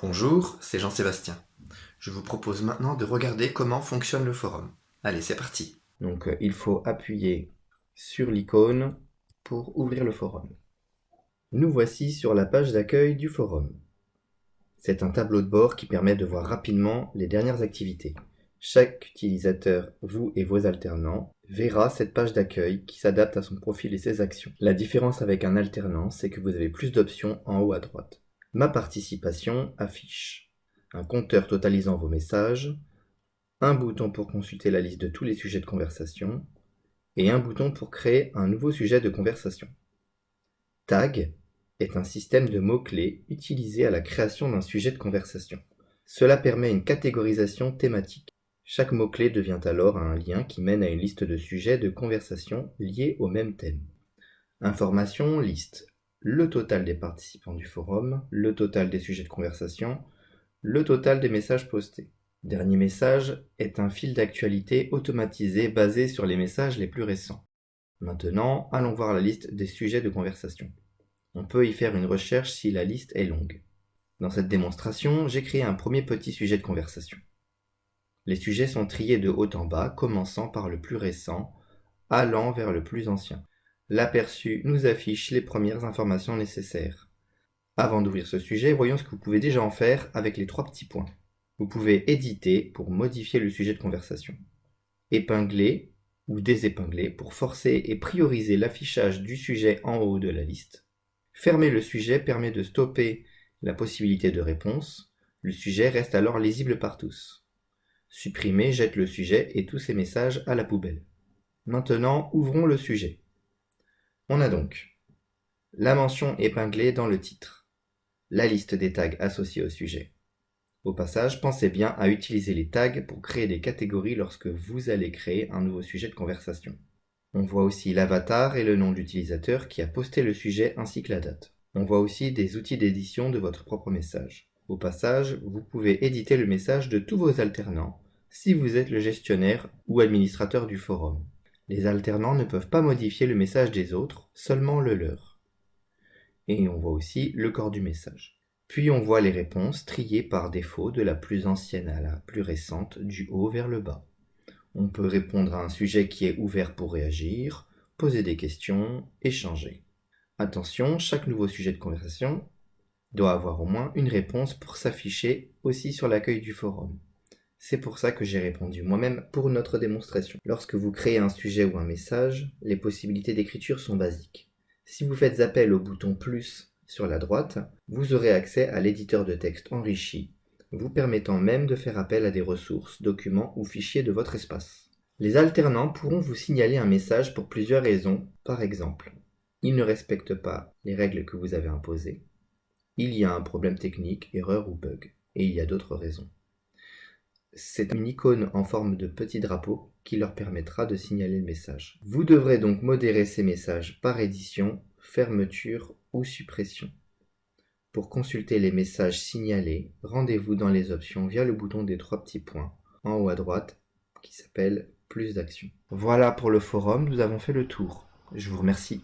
Bonjour, c'est Jean-Sébastien. Je vous propose maintenant de regarder comment fonctionne le forum. Allez, c'est parti. Donc il faut appuyer sur l'icône pour ouvrir le forum. Nous voici sur la page d'accueil du forum. C'est un tableau de bord qui permet de voir rapidement les dernières activités. Chaque utilisateur, vous et vos alternants, verra cette page d'accueil qui s'adapte à son profil et ses actions. La différence avec un alternant, c'est que vous avez plus d'options en haut à droite. Ma participation affiche un compteur totalisant vos messages, un bouton pour consulter la liste de tous les sujets de conversation, et un bouton pour créer un nouveau sujet de conversation. Tag est un système de mots-clés utilisé à la création d'un sujet de conversation. Cela permet une catégorisation thématique. Chaque mot-clé devient alors un lien qui mène à une liste de sujets de conversation liés au même thème. Information liste le total des participants du forum, le total des sujets de conversation, le total des messages postés. Dernier message est un fil d'actualité automatisé basé sur les messages les plus récents. Maintenant, allons voir la liste des sujets de conversation. On peut y faire une recherche si la liste est longue. Dans cette démonstration, j'ai créé un premier petit sujet de conversation. Les sujets sont triés de haut en bas, commençant par le plus récent, allant vers le plus ancien. L'aperçu nous affiche les premières informations nécessaires. Avant d'ouvrir ce sujet, voyons ce que vous pouvez déjà en faire avec les 3 petits points. Vous pouvez éditer pour modifier le sujet de conversation. Épingler ou désépingler pour forcer et prioriser l'affichage du sujet en haut de la liste. Fermer le sujet permet de stopper la possibilité de réponse. Le sujet reste alors lisible par tous. Supprimer jette le sujet et tous ses messages à la poubelle. Maintenant, ouvrons le sujet. On a donc la mention épinglée dans le titre, la liste des tags associés au sujet. Au passage, pensez bien à utiliser les tags pour créer des catégories lorsque vous allez créer un nouveau sujet de conversation. On voit aussi l'avatar et le nom de l'utilisateur qui a posté le sujet ainsi que la date. On voit aussi des outils d'édition de votre propre message. Au passage, vous pouvez éditer le message de tous vos alternants si vous êtes le gestionnaire ou administrateur du forum. Les alternants ne peuvent pas modifier le message des autres, seulement le leur. Et on voit aussi le corps du message. Puis on voit les réponses triées par défaut de la plus ancienne à la plus récente, du haut vers le bas. On peut répondre à un sujet qui est ouvert pour réagir, poser des questions, échanger. Attention, chaque nouveau sujet de conversation doit avoir au moins une réponse pour s'afficher aussi sur l'accueil du forum. C'est pour ça que j'ai répondu moi-même pour notre démonstration. Lorsque vous créez un sujet ou un message, les possibilités d'écriture sont basiques. Si vous faites appel au bouton plus sur la droite, vous aurez accès à l'éditeur de texte enrichi, vous permettant même de faire appel à des ressources, documents ou fichiers de votre espace. Les alternants pourront vous signaler un message pour plusieurs raisons, par exemple, ils ne respectent pas les règles que vous avez imposées, il y a un problème technique, erreur ou bug, et il y a d'autres raisons. C'est une icône en forme de petit drapeau qui leur permettra de signaler le message. Vous devrez donc modérer ces messages par édition, fermeture ou suppression. Pour consulter les messages signalés, rendez-vous dans les options via le bouton des 3 petits points en haut à droite qui s'appelle Plus d'actions. Voilà pour le forum, nous avons fait le tour. Je vous remercie.